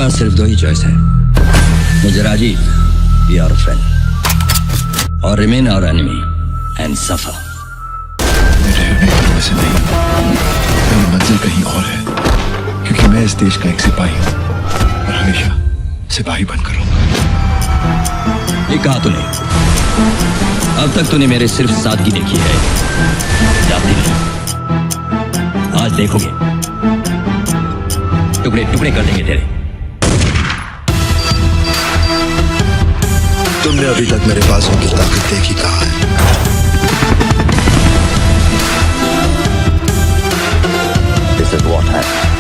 पास सिर्फ दो ही चॉइस है, मुझे राजी बी आवर फ्रेंड और remain our enemy and suffer. वैसे नहीं, मेरी मंजिल कहीं और है, क्योंकि मैं इस देश का एक सिपाही हूँ और हमेशा सिपाही बनकर रहूंगा। ये कहा तूने? अब तक तूने मेरे सिर्फ सादगी देखी है, जाती नहीं। आज देखोगे, टुकड़े टुकड़े कर देंगे तेरे। तुमने अभी तक मेरे बाजों की ताकत देखी कहाँ है? This is what happened.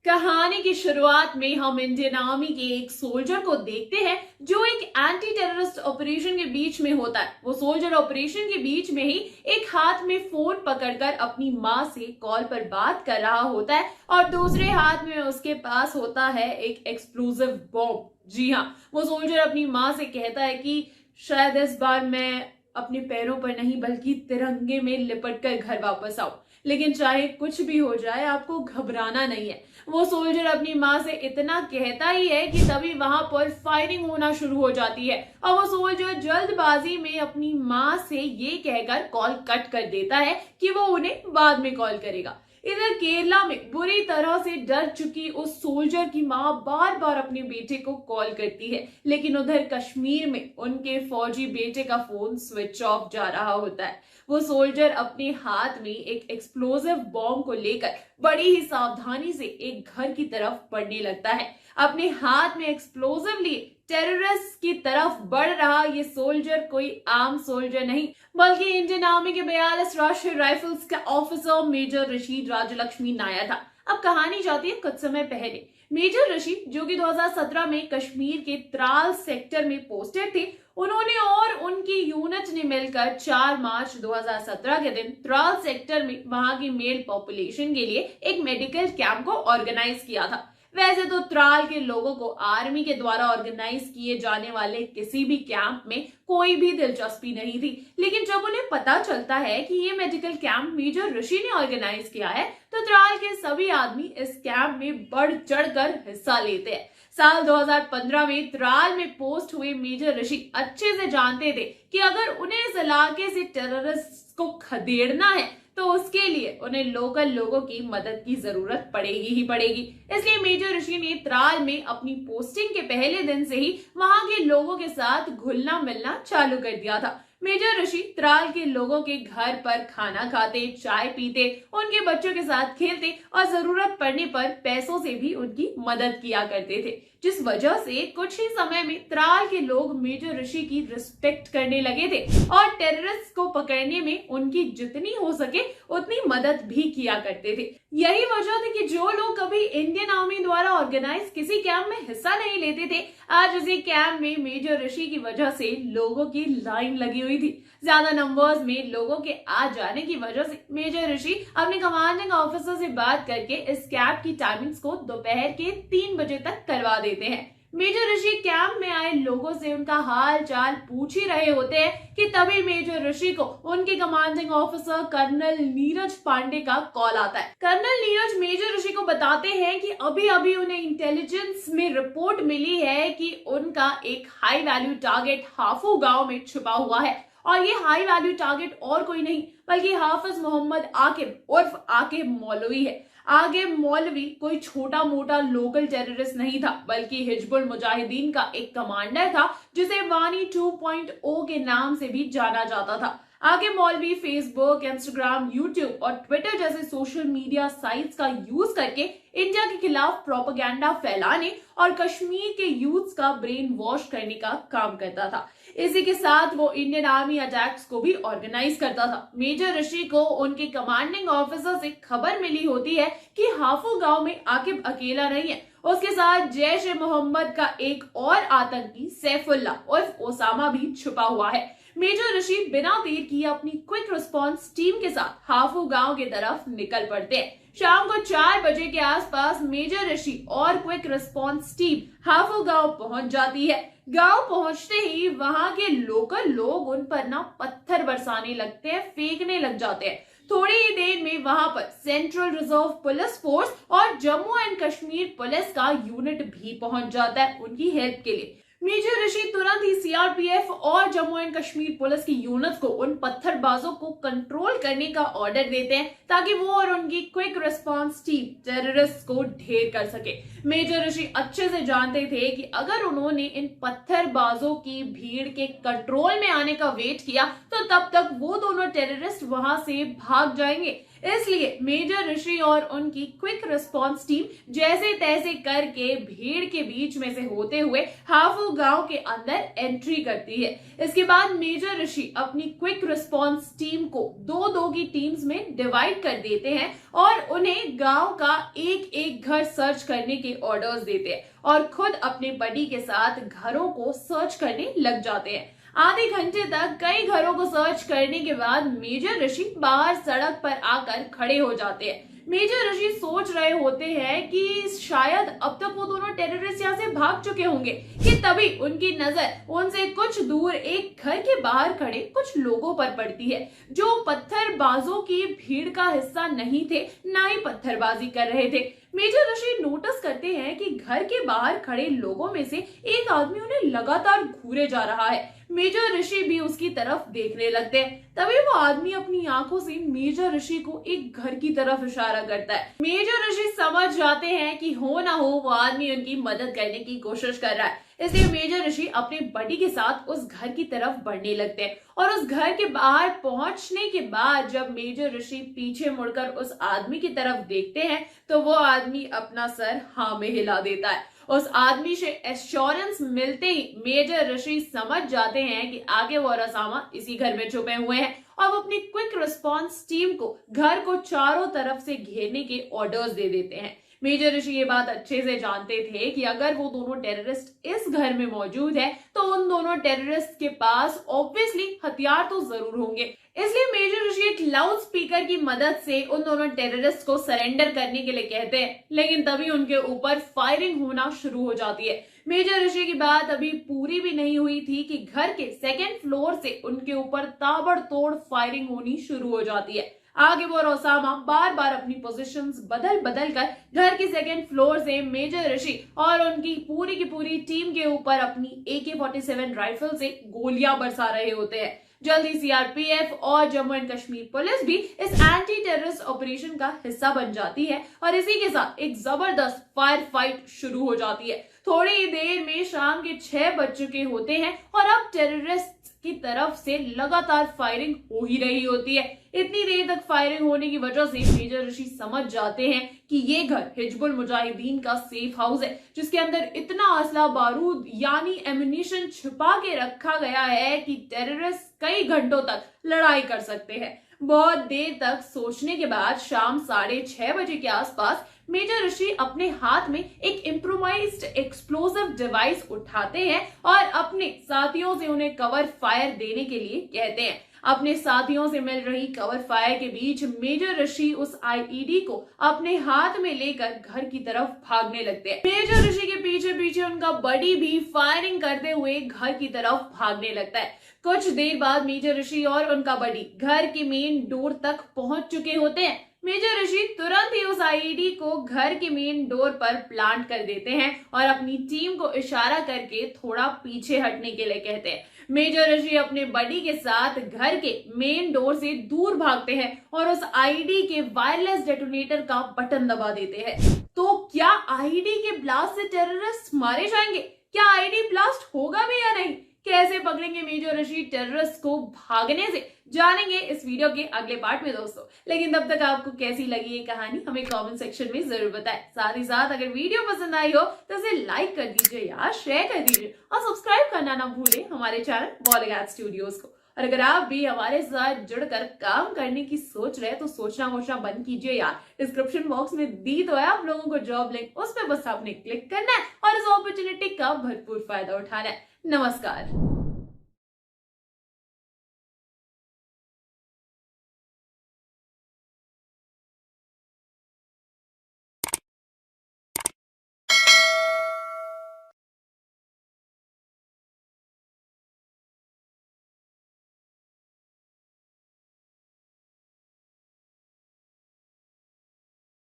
कहानी की शुरुआत में हम इंडियन आर्मी के एक सोल्जर को देखते हैं जो एक एंटी टेररिस्ट ऑपरेशन के बीच में होता है। वो सोल्जर ऑपरेशन के बीच में ही एक हाथ में फोन पकड़कर अपनी माँ से कॉल पर बात कर रहा होता है और दूसरे हाथ में उसके पास होता है एक एक्सप्लोसिव बॉम्ब। जी हाँ, वो सोल्जर अपनी माँ से कहता है कि शायद इस बार मैं अपने पैरों पर नहीं बल्कि तिरंगे में लिपट कर घर वापस आऊं, लेकिन चाहे कुछ भी हो जाए आपको घबराना नहीं है। वो सोल्जर अपनी माँ से इतना कहता ही है कि तभी वहां पर फायरिंग होना शुरू हो जाती है और वो सोल्जर जल्दबाजी में अपनी माँ से ये कहकर कॉल कट कर देता है कि वो उन्हें बाद में कॉल करेगा। इधर केरला में बुरी तरह से डर चुकी उस सोल्जर की मां बार बार अपने बेटे को कॉल करती है, लेकिन उधर कश्मीर में उनके फौजी बेटे का फोन स्विच ऑफ जा रहा होता है। वो सोल्जर अपने हाथ में एक एक्सप्लोसिव बॉम्ब को लेकर बड़ी ही सावधानी से एक घर की तरफ बढ़ने लगता है। अपने हाथ में एक्सप्लोसिव लिए टेररिस्ट की तरफ बढ़ रहा ये सोल्जर कोई आम सोल्जर नहीं बल्कि इंडियन आर्मी के 42 राष्ट्रीय राइफल्स का ऑफिसर मेजर रशीद राजलक्ष्मी नायर था। अब कहानी जाती है कुछ समय पहले। मेजर रशीद जो कि 2017 में कश्मीर के त्राल सेक्टर में पोस्टेड थे, उन्होंने और उनकी यूनिट ने मिलकर 4 मार्च 2017 के दिन त्राल सेक्टर में वहां की मेल पॉपुलेशन के लिए एक मेडिकल कैंप को ऑर्गेनाइज किया था। वैसे तो त्राल के लोगों को आर्मी के द्वारा ऑर्गेनाइज किए जाने वाले किसी भी कैंप में कोई भी दिलचस्पी नहीं थी, लेकिन जब उन्हें पता चलता है कि ये मेडिकल कैंप मेजर ऋषि ने ऑर्गेनाइज किया है तो त्राल के सभी आदमी इस कैंप में बढ़ चढ़कर हिस्सा लेते हैं। साल 2015 में त्राल में पोस्ट हुए मेजर ऋषि अच्छे से जानते थे कि अगर उन्हें इस इलाके से टेररिस्ट को खदेड़ना है तो उसके लिए उन्हें लोकल लोगों की मदद की जरूरत पड़ेगी ही पड़ेगी। इसलिए मेजर ऋषि ने त्राल में अपनी पोस्टिंग के पहले दिन से ही वहां के लोगों के साथ घुलना मिलना चालू कर दिया था। मेजर ऋषि त्राल के लोगों के घर पर खाना खाते, चाय पीते, उनके बच्चों के साथ खेलते और जरूरत पड़ने पर पैसों से भी उनकी मदद किया करते थे, जिस वजह से कुछ ही समय में त्राल के लोग मेजर ऋषि की रिस्पेक्ट करने लगे थे और टेररिस्ट को पकड़ने में उनकी जितनी हो सके उतनी मदद भी किया करते थे। यही वजह थी कि जो लोग कभी इंडियन आर्मी द्वारा ऑर्गेनाइज किसी कैंप में हिस्सा नहीं लेते थे, आज उसी कैंप में मेजर ऋषि की वजह से लोगों की लाइन लगी हुई थी। ज्यादा नंबर्स में लोगों के आ जाने की वजह से मेजर ऋषि अपने कमांडिंग ऑफिसर से बात करके इस कैंप की टाइमिंग्स को दोपहर के 3 बजे तक करवा देते हैं। मेजर ऋषि कैंप में आए लोगों से उनका हाल चाल पूछ ही रहे होते हैं कि तभी मेजर ऋषि को उनके commanding officer colonel Neeraj Pandey का कॉल आता है। कर्नल नीरज मेजर ऋषि को बताते हैं कि अभी अभी उन्हें इंटेलिजेंस में रिपोर्ट मिली है कि उनका एक हाई वैल्यू टारगेट हाफू गांव में छुपा हुआ है और ये हाई वैल्यू टारगेट और कोई नहीं बल्कि हाफिज मोहम्मद आकिब उर्फ आकिब मौलवी है। आकिब मौलवी कोई छोटा मोटा लोकल टेररिस्ट नहीं था बल्कि हिजबुल मुजाहिदीन का एक कमांडर था जिसे वानी 2.0 के नाम से भी जाना जाता था। आकिब मौलवी फेसबुक, इंस्टाग्राम, यूट्यूब और ट्विटर जैसे सोशल मीडिया साइट्स का यूज करके इंडिया के खिलाफ प्रोपेगेंडा फैलाने और कश्मीर के यूथ्स का ब्रेन वॉश करने का काम करता था। इसी के साथ वो इंडियन आर्मी अटैक्स को भी ऑर्गेनाइज करता था। मेजर ऋषि को उनके कमांडिंग ऑफिसर से खबर मिली होती है कि हाफू गांव में आकिब अकेला नहीं है, उसके साथ जैश ए मोहम्मद का एक और आतंकी सैफुल्ला उर्फ ओसामा भी छुपा हुआ है। मेजर ऋषि बिना देर किए अपनी क्विक रिस्पांस टीम के साथ हाफू गांव की तरफ निकल पड़ते हैं। शाम को 4 बजे के आसपास मेजर ऋषि और क्विक रिस्पांस टीम हाफू गांव पहुंच जाती है। गांव पहुंचते ही वहां के लोकल लोग उन पर ना पत्थर बरसाने लगते हैं, फेंकने लग जाते हैं। थोड़ी ही देर में वहां पर सेंट्रल रिजर्व पुलिस फोर्स और जम्मू एंड कश्मीर पुलिस का यूनिट भी पहुंच जाता है उनकी हेल्प के लिए। मेजर ऋषि तुरंत ही सीआरपीएफ और जम्मू एंड कश्मीर पुलिस की यूनिट्स को उन पत्थरबाजों को कंट्रोल करने का ऑर्डर देते हैं ताकि वो और उनकी क्विक रिस्पांस टीम टेररिस्ट को ढेर कर सके। मेजर ऋषि अच्छे से जानते थे कि अगर उन्होंने इन पत्थरबाजों की भीड़ के कंट्रोल में आने का वेट किया तो तब तक वो दोनों टेररिस्ट वहां से भाग जाएंगे। इसलिए मेजर ऋषि और उनकी क्विक रिस्पांस टीम जैसे तैसे करके भीड़ के बीच में से होते हुए हाफू गांव के अंदर एंट्री करती है। इसके बाद मेजर ऋषि अपनी क्विक रिस्पांस टीम को दो की टीम्स में डिवाइड कर देते हैं और उन्हें गांव का एक एक घर सर्च करने के ऑर्डर्स देते हैं और खुद अपने बडी के साथ घरों को सर्च करने लग जाते हैं। आधे घंटे तक कई घरों को सर्च करने के बाद मेजर ऋषि बाहर सड़क पर आकर खड़े हो जाते हैं। मेजर ऋषि सोच रहे होते हैं कि शायद अब तक वो दोनों टेररिस्ट यहाँ से भाग चुके होंगे कि तभी उनकी नजर उनसे कुछ दूर एक घर के बाहर खड़े कुछ लोगों पर पड़ती है जो पत्थरबाजों की भीड़ का हिस्सा नहीं थे, ना ही पत्थरबाजी कर रहे थे। मेजर ऋषि नोटिस करते हैं कि घर के बाहर खड़े लोगों में से एक आदमी उन्हें लगातार घूरे जा रहा है। मेजर ऋषि भी उसकी तरफ देखने लगते हैं। तभी वो आदमी अपनी आंखों से मेजर ऋषि को एक घर की तरफ इशारा करता है। मेजर ऋषि समझ जाते हैं कि हो ना हो वो आदमी उनकी मदद करने की कोशिश कर रहा है, इसलिए मेजर ऋषि अपने बडी के साथ उस घर की तरफ बढ़ने लगते हैं और उस घर के बाहर पहुंचने के बाद जब मेजर ऋषि पीछे मुड़कर उस आदमी की तरफ देखते हैं तो वो आदमी अपना सर हाँ में हिला देता है। उस आदमी से एश्योरेंस मिलते ही मेजर ऋषि समझ जाते हैं कि आगे वो रसामा इसी घर में छुपे हुए हैं और वो अपनी क्विक रिस्पांस टीम को घर को चारों तरफ से घेरने के ऑर्डर्स दे देते हैं। मेजर ऋषि ये बात अच्छे से जानते थे कि अगर वो दोनों टेररिस्ट इस घर में मौजूद है तो उन दोनों टेररिस्ट के पास ऑब्वियसली हथियार तो जरूर होंगे। इसलिए मेजर ऋषि एक लाउड स्पीकर की मदद से उन दोनों टेररिस्ट को सरेंडर करने के लिए कहते हैं, लेकिन तभी उनके ऊपर फायरिंग होना शुरू हो जाती है। मेजर ऋषि की बात अभी पूरी भी नहीं हुई थी कि घर के सेकेंड फ्लोर से उनके ऊपर ताबड़तोड़ फायरिंग होनी शुरू हो जाती है। आगे वो ओसामा बार बार अपनी पोजीशंस बदल बदल कर घर की सेकेंड फ्लोर से मेजर ऋषि और उनकी पूरी की पूरी टीम के ऊपर अपनी AK-47 राइफल से गोलियां बरसा रहे होते हैं। जल्दी सीआरपीएफ और जम्मू एंड कश्मीर पुलिस भी इस एंटी टेररिस्ट ऑपरेशन का हिस्सा बन जाती है और इसी के साथ एक जबरदस्त फायर फाइट शुरू हो जाती है। थोड़ी ही देर में शाम के 6 बज चुके होते हैं और अब टेररिस्ट की तरफ से लगातार फायरिंग हो ही रही होती है। इतनी देर तक फायरिंग होने की वजह से मेजर ऋषि समझ जाते हैं कि ये घर हिजबुल मुजाहिदीन का सेफ हाउस है जिसके अंदर इतना असला बारूद यानी एम्यूनिशन छुपा के रखा गया है कि टेररिस्ट कई घंटों तक लड़ाई कर सकते हैं। बहुत देर तक सोचने के बाद शाम 6:30 बजे के आसपास मेजर ऋषि अपने हाथ में एक इम्प्रोवाइज्ड एक्सप्लोसिव डिवाइस उठाते हैं और अपने साथियों से उन्हें कवर फायर देने के लिए कहते हैं। अपने साथियों से मिल रही कवर फायर के बीच मेजर ऋषि उस आईईडी को अपने हाथ में लेकर घर की तरफ भागने लगते हैं। मेजर ऋषि के पीछे पीछे उनका बडी भी फायरिंग करते हुए घर की तरफ भागने लगता है। कुछ देर बाद मेजर ऋषि और उनका बडी घर की मेन डोर तक पहुंच चुके होते हैं। मेजर ऋषि तुरंत ही उस आईईडी को घर के मेन डोर पर प्लांट कर देते हैं और अपनी टीम को इशारा करके थोड़ा पीछे हटने के लिए कहते हैं। मेजर ऋषि अपने बडी के साथ घर के मेन डोर से दूर भागते हैं और उस आईईडी के वायरलेस डेटोनेटर का बटन दबा देते हैं। तो क्या आईईडी के ब्लास्ट से टेररिस्ट मारे जाएंगे? क्या आईईडी ब्लास्ट होगा भी या नहीं? कैसे पकड़ेंगे मेजर ऋषि टेररिस्ट को भागने से? जानेंगे इस वीडियो के अगले पार्ट में दोस्तों। लेकिन तब तक आपको कैसी लगी ये कहानी हमें कमेंट सेक्शन में जरूर बताएं। साथ ही साथ अगर वीडियो पसंद आई हो तो इसे लाइक कर दीजिए यार, शेयर कर दीजिए और सब्सक्राइब करना ना भूलें हमारे चैनल बॉलीवुड स्टूडियोज को। और अगर आप भी हमारे साथ जुड़कर काम करने की सोच रहे हैं तो सोचना वोचना बंद कीजिए यार। डिस्क्रिप्शन बॉक्स में दी तो है आप लोगों को जॉब लिंक, उस पर बस आपने क्लिक करना है और इस अपॉर्चुनिटी का भरपूर फायदा उठाना है। नमस्कार।